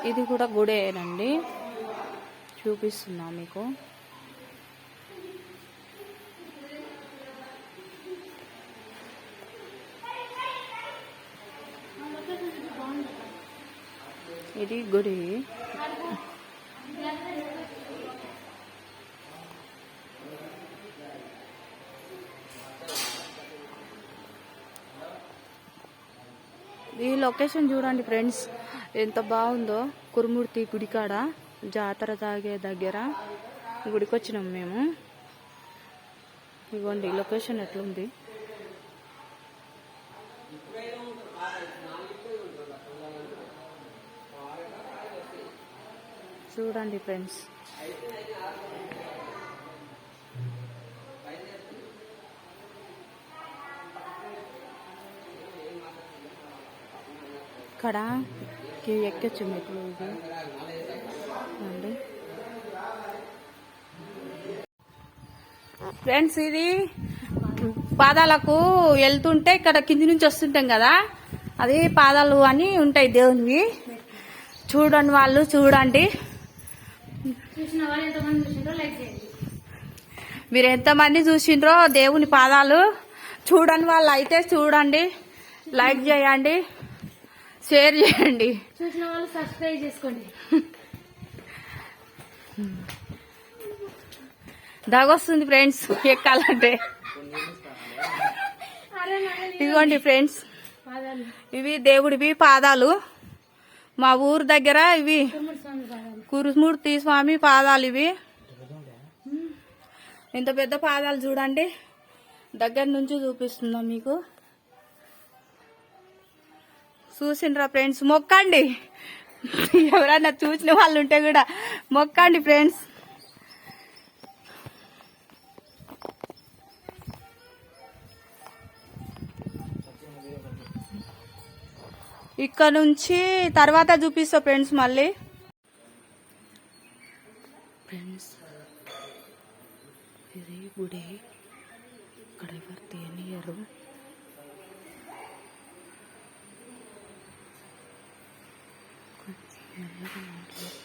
ఇది కూడా గుడేనండి, చూపిస్తున్నా మీకు. ఇది గుడి. ఈ లొకేషన్ చూడండి ఫ్రెండ్స్, ఎంత బాగుందో. కురుమూర్తి గుడికాడ జాతర తాగే దగ్గర గుడికి వచ్చినాం మేము. ఇదిగోండి లొకేషన్ ఎట్లుంది. చూడండి ఫ్రెండ్స్. ఇక్కడ ఎక్కొచ్చు మెట్లు ఇది అండి ఫ్రెండ్స్. ఇది పాదాలకు వెళ్తుంటే ఇక్కడ కింది నుంచి వస్తుంటాం కదా, అది పాదాలు అని ఉంటాయి దేవునివి. చూడండి వాళ్ళు, చూడండి మీరు ఎంతమంది చూసిండ్రో దేవుని పాదాలు. చూడని వాళ్ళు అయితే చూడండి, లైక్ చేయండి, షేర్ చేయండి, చూసిన వాళ్ళు సబ్స్క్రైబ్ చేసుకోండి. దగ్గొస్తుంది ఫ్రెండ్స్ ఎక్కాలంటే. ఇదిగోండి ఫ్రెండ్స్, ఇవి దేవుడివి పాదాలు. మా ఊరు దగ్గర ఇవి కురుమూర్తి స్వామి పాదాలు. ఇవి ఇంత పెద్ద పాదాలు చూడండి, దగ్గర నుంచి చూపిస్తుందా మీకు. చూసిండ్రా ఫ్రెండ్స్, మొక్కండి. ఎవరన్నా చూసిన వాళ్ళు ఉంటే కూడా మొక్కండి ఫ్రెండ్స్. ఇక్కడ నుంచి తర్వాత చూపిస్తా ఫ్రెండ్స్ మళ్ళీ. ఫ్రెండ్స్ ఇది గుడి, ఇక్కడ ఎవరు తేనియరు. మెల్లగా మాట్లాడు.